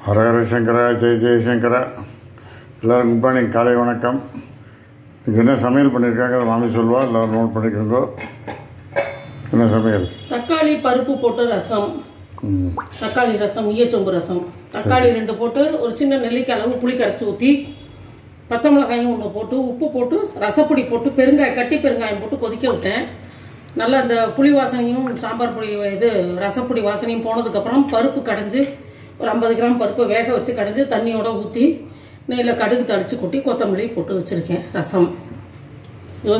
ஹரஹர சங்கரா, ஜெய் ஜெயசங்கரா. எல்லோரும் good morning, காலை வணக்கம். இது என்ன சமையல் பண்ணியிருக்காங்க மாமி சொல்லுவா, எல்லோரும் நோட் பண்ணிக்கோங்க. என்ன சமையல்? தக்காளி பருப்பு போட்டு ரசம். தக்காளி ரசம், ஈயச்சொம்பு ரசம். தக்காளி 2 போட்டு ஒரு சின்ன நெல்லிக்காய் அளவு புளி கரைச்சி ஊற்றி, பச்சை மிளகாயும் 1 போட்டு, உப்பு போட்டு, ரசப்பொடி போட்டு, கட்டி பெருங்காயம் போட்டு கொதிக்க விட்டேன். நல்லா அந்த புளி வாசனையும் சாம்பார் பொடி ரசப்பொடி வாசனையும் போனதுக்கப்புறம் பருப்பு கடைஞ்சி ஒரு 50 கிராம் பருப்பு வேக வச்சு கடைஞ்சி தண்ணியோட ஊற்றி நெய்யில் கடுகு தடிச்சு கொட்டி கொத்தமல்லி போட்டு வச்சுருக்கேன். ரசம்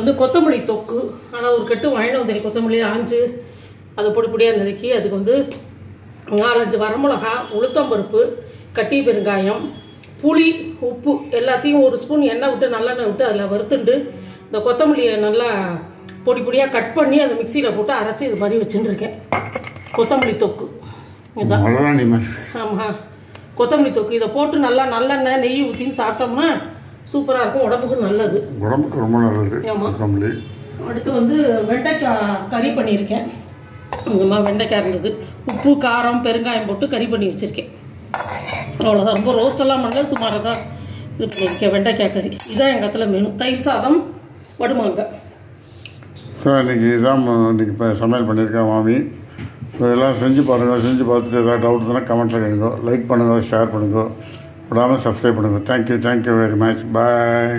இது கொத்தமல்லி தொக்கு. ஆனால் ஒரு கட்டு வாங்கிட்டு வந்து கொத்தமல்லி ஆஞ்சு அது பொடி பொடியாக நறுக்கி அதுக்கு 4-5 வரமிளகா, உளுத்தம்பருப்பு, கட்டி பெருங்காயம், புளி, உப்பு எல்லாத்தையும் 1 ஸ்பூன் எண்ணெய் விட்டு நல்லெண்ணெய் விட்டு அதில் வறுத்துண்டு இந்த கொத்தமல்லியை நல்லா பொடி பொடியாக கட் பண்ணி அதை மிக்சியில் போட்டு அரைச்சி இது மாதிரி வச்சுட்டு இருக்கேன். கொத்தமல்லி தொக்கு இதுதான். ஆமாம், கொத்தமல்லி தொக்கு. இதை போட்டு நல்லா நல்லெண்ணெய் நெய் ஊற்றின்னு சாப்பிட்டோம்னா சூப்பராக இருக்கும், உடம்புக்கு நல்லது. உடம்புக்கு ரொம்ப நல்லது. ஆமாம். அடுத்து வெண்டைக்காய் கறி பண்ணியிருக்கேன். இந்த மாதிரி வெண்டைக்காய் இருந்தது, உப்பு காரம் பெருங்காயம் போட்டு கறி பண்ணி வச்சுருக்கேன். அவ்வளோதான், ரொம்ப ரோஸ்டெல்லாம் பண்ணல, சுமாராக தான் இது பண்ணியிருக்கேன். வெண்டைக்காய் கறி இதுதான் எங்கள் இடத்துல மெனு. தயிர் சாதம், வடுமாங்காய். ஸோ இன்றைக்கி இதான் இப்போ சமையல் பண்ணியிருக்கேன் மாமி. இதெல்லாம் செஞ்சு பாருங்கள். செஞ்சு பார்த்துட்டு ஏதாவது டவுட் இருந்தால் கமெண்ட்டில் கேளுங்க. லைக் பண்ணுங்கள், ஷேர் பண்ணுங்கள், விடாமல் சப்ஸ்கிரைப் பண்ணுங்கள். Thank you very much. பாய்.